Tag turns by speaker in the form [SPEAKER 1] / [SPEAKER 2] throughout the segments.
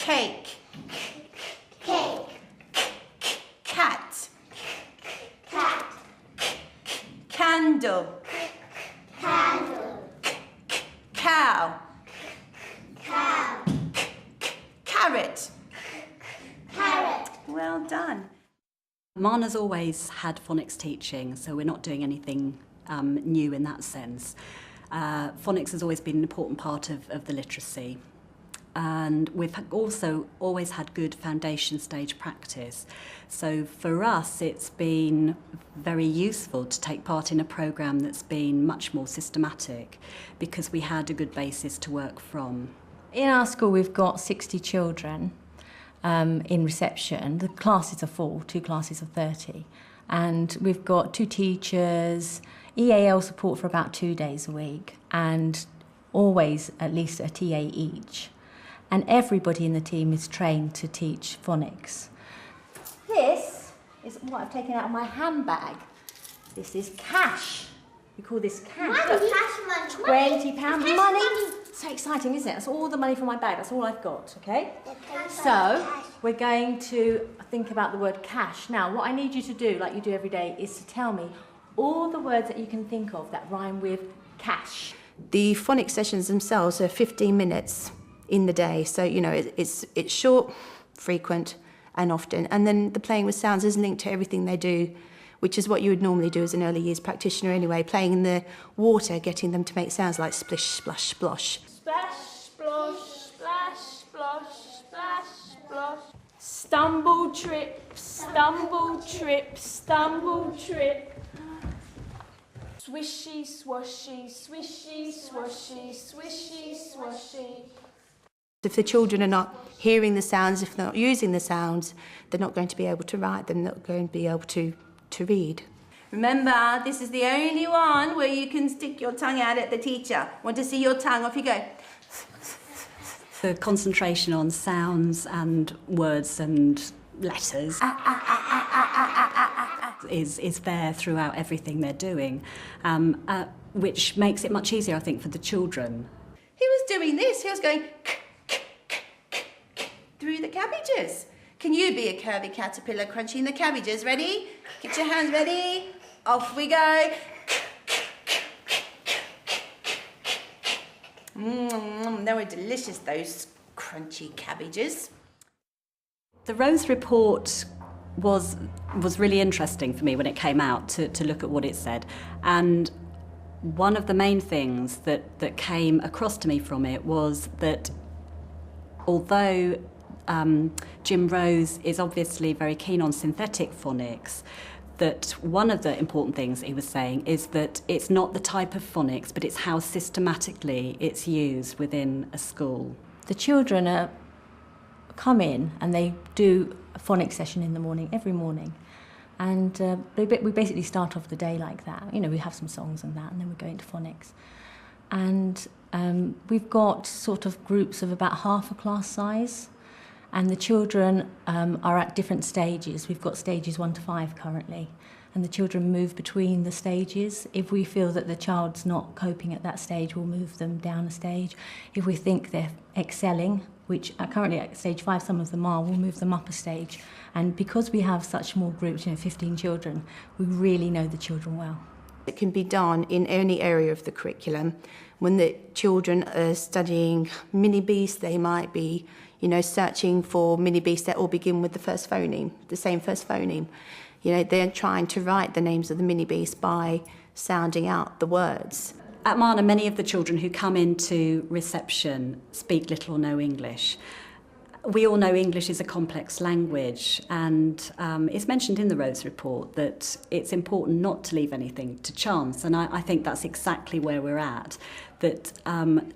[SPEAKER 1] Cake.
[SPEAKER 2] Cake.
[SPEAKER 1] Cat.
[SPEAKER 2] Cat.
[SPEAKER 1] Candle.
[SPEAKER 2] Candle.
[SPEAKER 1] Cow.
[SPEAKER 2] Cow.
[SPEAKER 1] Carrot.
[SPEAKER 2] Carrot.
[SPEAKER 1] Well done.
[SPEAKER 3] Marner's always had phonics teaching, so we're not doing anything new in that sense. Phonics has always been an important part of the literacy. And we've also always had good foundation stage practice. So for us, it's been very useful to take part in a programme that's been much more systematic because we had a good basis to work from.
[SPEAKER 4] In our school, we've got 60 children in reception. The classes are full, 2 classes of 30. And we've got 2 teachers, EAL support for about 2 days a week, and always at least a TA each. And everybody in the team is trained to teach phonics. This is what I've taken out of my handbag. This is cash. We call this cash.
[SPEAKER 2] Money. Cash money.
[SPEAKER 4] £20 money. So exciting, isn't it? That's all the money from my bag. That's all I've got, okay? So we're going to think about the word cash. Now, what I need you to do, like you do every day, is to tell me all the words that you can think of that rhyme with cash.
[SPEAKER 5] The phonics sessions themselves are 15 minutes in the day, so you know it's short, frequent, and often. And then the playing with sounds is linked to everything they do, which is what you would normally do as an early years practitioner anyway. Playing in the water, getting them to make sounds like splish, splash, splosh.
[SPEAKER 6] Splash, splosh, splash, splosh, splash, splosh. Stumble, trip, stumble, trip, stumble, trip. Swishy, swashy, swishy, swashy, swishy, swashy.
[SPEAKER 5] If the children are not hearing the sounds, if they're not using the sounds, they're not going to be able to write, they're not going to be able to read.
[SPEAKER 1] Remember, this is the only one where you can stick your tongue out at the teacher. Want to see your tongue? Off you go.
[SPEAKER 3] The concentration on sounds and words and letters is there throughout everything they're doing, which makes it much easier, I think, for the children.
[SPEAKER 1] He was doing this. He was going through the cabbages. Can you be a curvy caterpillar crunching the cabbages? Ready? Get your hands ready. Off we go. They were delicious, those crunchy cabbages.
[SPEAKER 3] The Rose report was really interesting for me when it came out to look at what it said. And one of the main things that came across to me from it was that although Jim Rose is obviously very keen on synthetic phonics, that one of the important things he was saying is that it's not the type of phonics, but it's how systematically it's used within a school.
[SPEAKER 4] The children come in and they do a phonics session in the morning, every morning. And we basically start off the day like that. You know, we have some songs and that, and then we go into phonics. And we've got sort of groups of about half a class size. And the children are at different stages. We've got stages 1 to 5 currently. And the children move between the stages. If we feel that the child's not coping at that stage, we'll move them down a stage. If we think they're excelling, which are currently at stage 5, some of them are, we'll move them up a stage. And because we have such small groups, 15 children, we really know the children well.
[SPEAKER 5] It can be done in any area of the curriculum. When the children are studying mini-beasts, they might be searching for mini-beasts that all begin with the first phoneme, the same first phoneme. They're trying to write the names of the mini-beasts by sounding out the words.
[SPEAKER 3] At Marner, many of the children who come into reception speak little or no English. We all know English is a complex language, and it's mentioned in the Rose report that it's important not to leave anything to chance, and I think that's exactly where we're at, that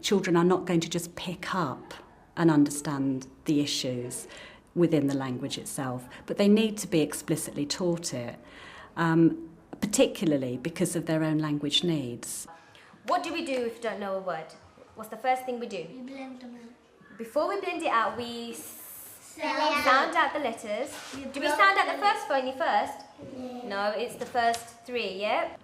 [SPEAKER 3] children are not going to just pick up and understand the issues within the language itself, but they need to be explicitly taught it, particularly because of their own language needs.
[SPEAKER 7] What do we do if we don't know a word? What's the first thing we do?
[SPEAKER 2] We blend them out.
[SPEAKER 7] Before we blend it out, we sound out the letters. Do we sound out the first phony first?
[SPEAKER 2] Yeah.
[SPEAKER 7] No, it's the first 3, yeah?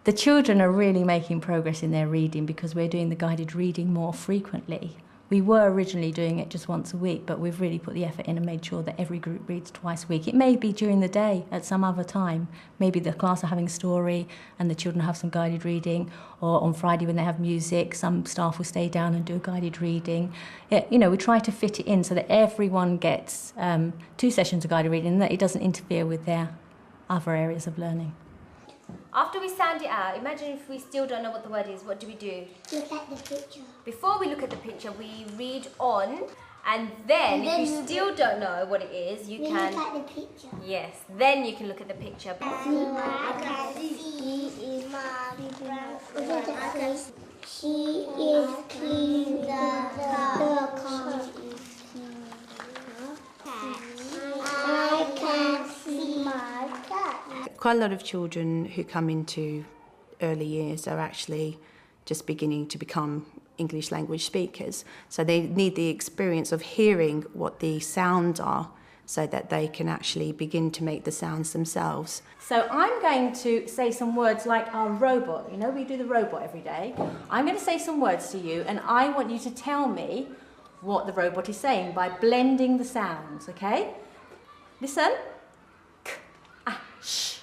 [SPEAKER 4] The children are really making progress in their reading because we're doing the guided reading more frequently. We were originally doing it just once a week, but we've really put the effort in and made sure that every group reads twice a week. It may be during the day at some other time. Maybe the class are having a story and the children have some guided reading, or on Friday when they have music, some staff will stay down and do a guided reading. We try to fit it in so that everyone gets 2 sessions of guided reading and that it doesn't interfere with their other areas of learning.
[SPEAKER 7] After we sound it out, imagine if we still don't know what the word is, what do we do?
[SPEAKER 2] Look at the picture.
[SPEAKER 7] Before we look at the picture, we read on, and then if you still don't know what it is, you can...
[SPEAKER 2] Look at the picture.
[SPEAKER 7] Yes, then you can look at the picture.
[SPEAKER 2] She is clean the car. I can see my cat.
[SPEAKER 5] Quite a lot of children who come into early years are actually just beginning to become English language speakers. So they need the experience of hearing what the sounds are so that they can actually begin to make the sounds themselves.
[SPEAKER 4] So I'm going to say some words like our robot. You know, we do the robot every day. I'm going to say some words to you, and I want you to tell me what the robot is saying by blending the sounds, okay? Listen. K, a, sh.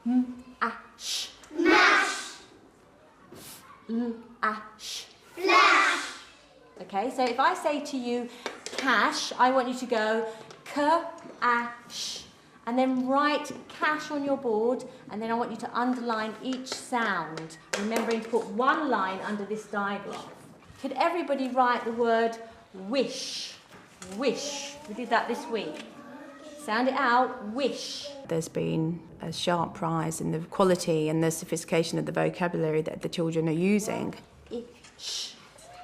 [SPEAKER 4] M, a, sh. Mash. L, a, sh. Flash. Okay, so if I say to you, cash, I want you to go k, a, sh, and then write cash on your board, and then I want you to underline each sound, remembering to put one line under this diagram. Could everybody write the word wish? Wish. We did that this week. Sound it out, wish.
[SPEAKER 5] There's been a sharp rise in the quality and the sophistication of the vocabulary that the children are using.
[SPEAKER 4] Sh.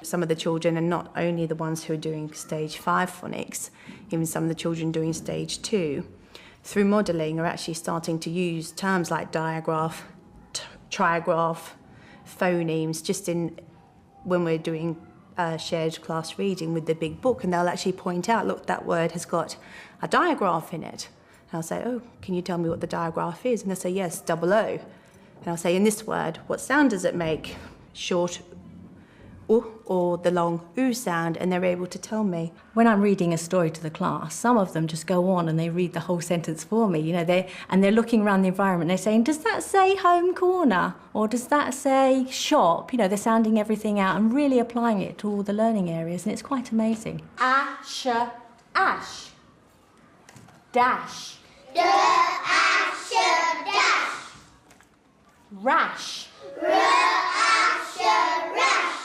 [SPEAKER 5] Some of the children are not only the ones who are doing stage 5 phonics, even some of the children doing stage 2, through modelling are actually starting to use terms like diagraph, trigraph, phonemes, just in when we're doing shared class reading with the big book, and they'll actually point out, look, that word has got a diagraph in it. And I'll say, oh, can you tell me what the diagraph is? And they'll say, yes, double O. And I'll say, in this word, what sound does it make? Short U or the long oo sound, and they're able to tell me.
[SPEAKER 4] When I'm reading a story to the class, some of them just go on and they read the whole sentence for me. You know, they're looking around the environment. They're saying, "Does that say home corner?" or "Does that say shop?" You know, they're sounding everything out and really applying it to all the learning areas, and it's quite amazing. Ash, ash, dash,
[SPEAKER 2] Ash, dash.
[SPEAKER 4] rash.
[SPEAKER 2] Ash, rash.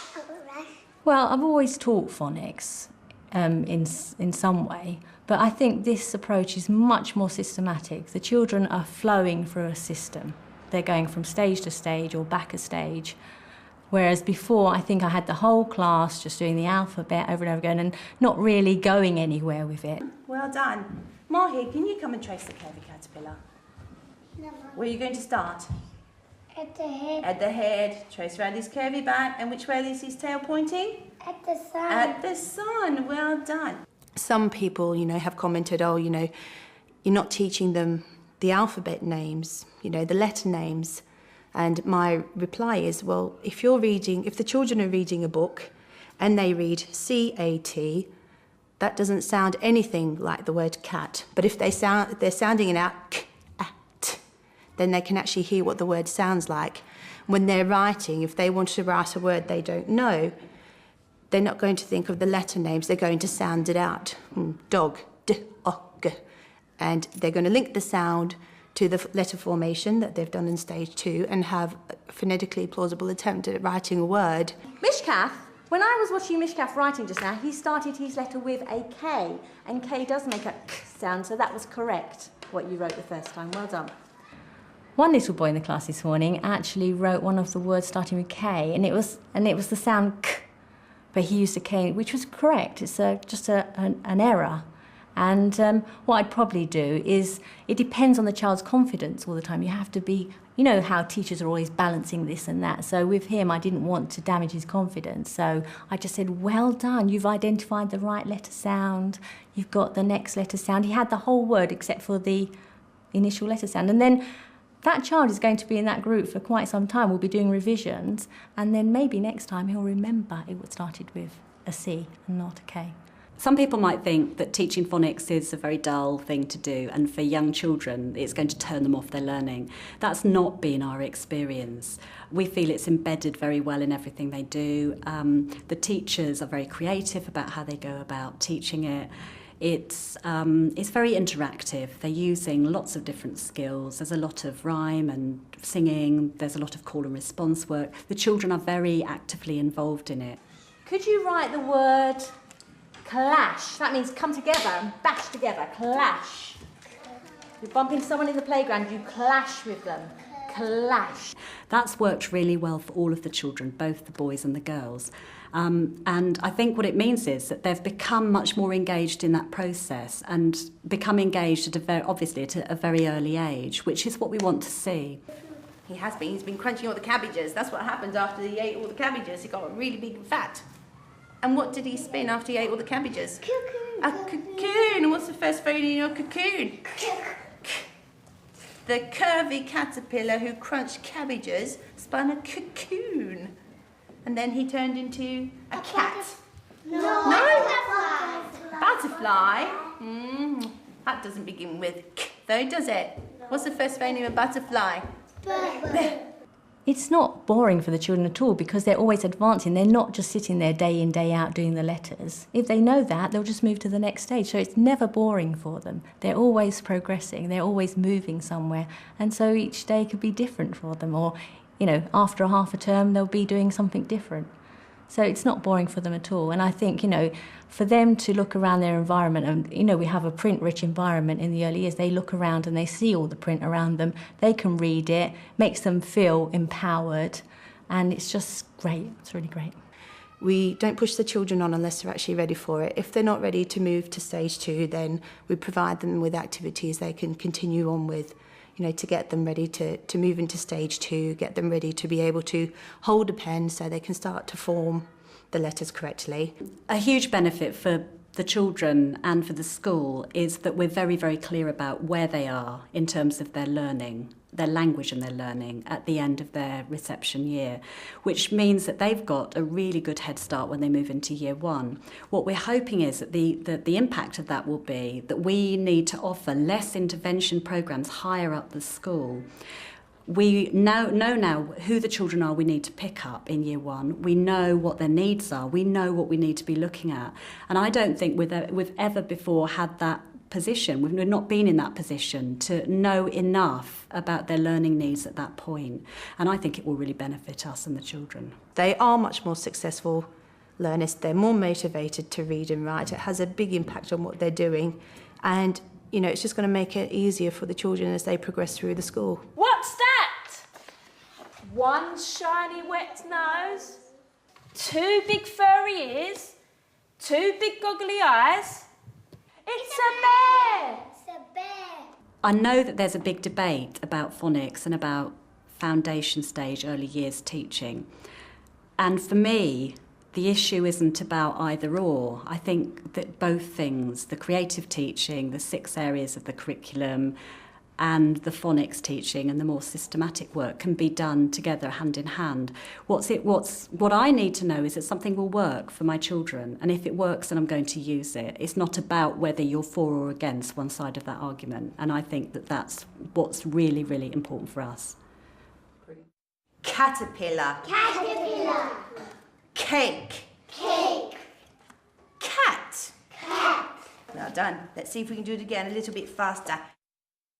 [SPEAKER 4] Well, I've always taught phonics in some way, but I think this approach is much more systematic. The children are flowing through a system. They're going from stage to stage or back a stage, whereas before I think I had the whole class just doing the alphabet over and over again and not really going anywhere with it.
[SPEAKER 1] Well done. Mahi, can you come and trace the curvy caterpillar?
[SPEAKER 2] No.
[SPEAKER 1] Where are you going to start?
[SPEAKER 2] At the head.
[SPEAKER 1] At the head. Trace around his curvy back. And which way is his tail pointing?
[SPEAKER 2] At the sun.
[SPEAKER 1] At the sun. Well done.
[SPEAKER 5] Some people, have commented, oh, you're not teaching them the alphabet names, the letter names. And my reply is, well, if the children are reading a book and they read C-A-T, that doesn't sound anything like the word cat. But if they're sounding it out, k-at, then they can actually hear what the word sounds like. When they're writing, if they want to write a word they don't know, they're not going to think of the letter names, they're going to sound it out. Dog, d-o-g. And they're going to link the sound to the letter formation that they've done in stage 2 and have a phonetically plausible attempt at writing a word.
[SPEAKER 4] Mishkath, when I was watching Mishkath writing just now, he started his letter with a K, and K does make a k sound, so that was correct, what you wrote the first time. Well done. One little boy in the class this morning actually wrote one of the words starting with K, and it was the sound k, but he used a K, which was correct. It's just an error. And what I'd probably do is, it depends on the child's confidence all the time. You have to be, how teachers are always balancing this and that. So with him, I didn't want to damage his confidence. So I just said, well done, you've identified the right letter sound. You've got the next letter sound. He had the whole word except for the initial letter sound. And then That child is going to be in that group for quite some time. We'll be doing revisions, and then maybe next time he'll remember it started with a C and not a K.
[SPEAKER 3] Some people might think that teaching phonics is a very dull thing to do, and for young children it's going to turn them off their learning. That's not been our experience. We feel it's embedded very well in everything they do. The teachers are very creative about how they go about teaching it. It's very interactive. They're using lots of different skills. There's a lot of rhyme and singing. There's a lot of call and response work. The children are very actively involved in it.
[SPEAKER 4] Could you write the word clash? That means come together and bash together. Clash. You bump into someone in the playground, you clash with them. Clash.
[SPEAKER 3] That's worked really well for all of the children, both the boys and the girls. And I think what it means is that they've become much more engaged in that process and become engaged obviously at a very early age, which is what we want to see.
[SPEAKER 1] He has been. He's been crunching all the cabbages. That's what happened after he ate all the cabbages. He got really big and fat. And what did he spin after he ate all the cabbages?
[SPEAKER 2] Cocoon.
[SPEAKER 1] A cocoon. And what's the first phoneme in your cocoon? The curvy caterpillar who crunched cabbages spun a cocoon. And then he turned into a cat.
[SPEAKER 2] No.
[SPEAKER 1] Butterfly? That doesn't begin with k, though, does it? What's the first phoneme of butterfly?
[SPEAKER 4] It's not boring for the children at all because they're always advancing. They're not just sitting there day in, day out doing the letters. If they know that, they'll just move to the next stage. So it's never boring for them. They're always progressing. They're always moving somewhere. And so each day could be different for them. Or, after half a term, they'll be doing something different. So it's not boring for them at all. And I think, for them to look around their environment, and, we have a print-rich environment in the early years, they look around and they see all the print around them, they can read it, makes them feel empowered, and it's just great. It's really great.
[SPEAKER 5] We don't push the children on unless they're actually ready for it. If they're not ready to move to stage 2, then we provide them with activities they can continue on with, to get them ready to move into stage 2, get them ready to be able to hold a pen so they can start to form the letters correctly.
[SPEAKER 3] A huge benefit for the children and for the school is that we're very, very clear about where they are in terms of their learning, their language and their learning at the end of their reception year, which means that they've got a really good head start when they move into year 1. What we're hoping is that the impact of that will be that we need to offer less intervention programmes higher up the school. We know now who the children are we need to pick up in year 1. We know what their needs are. We know what we need to be looking at. And I don't think we've ever before had that position. We've not been in that position to know enough about their learning needs at that point. And I think it will really benefit us and the children.
[SPEAKER 5] They are much more successful learners. They're more motivated to read and write. It has a big impact on what they're doing. And, it's just going to make it easier for the children as they progress through the school.
[SPEAKER 6] What's that? One shiny wet nose, 2 big furry ears, 2 big goggly eyes. It's a bear!
[SPEAKER 2] It's a bear.
[SPEAKER 3] I know that there's a big debate about phonics and about foundation stage early years teaching. And for me, the issue isn't about either or. I think that both things, the creative teaching, the 6 areas of the curriculum, and the phonics teaching and the more systematic work can be done together hand in hand. What I need to know is that something will work for my children, and if it works, then I'm going to use it. It's not about whether you're for or against one side of that argument, and I think that that's what's really, really important for us.
[SPEAKER 1] Caterpillar.
[SPEAKER 2] Caterpillar.
[SPEAKER 1] Cake.
[SPEAKER 2] Cake.
[SPEAKER 1] Cat.
[SPEAKER 2] Cat.
[SPEAKER 1] Well done. Let's see if we can do it again a little bit faster.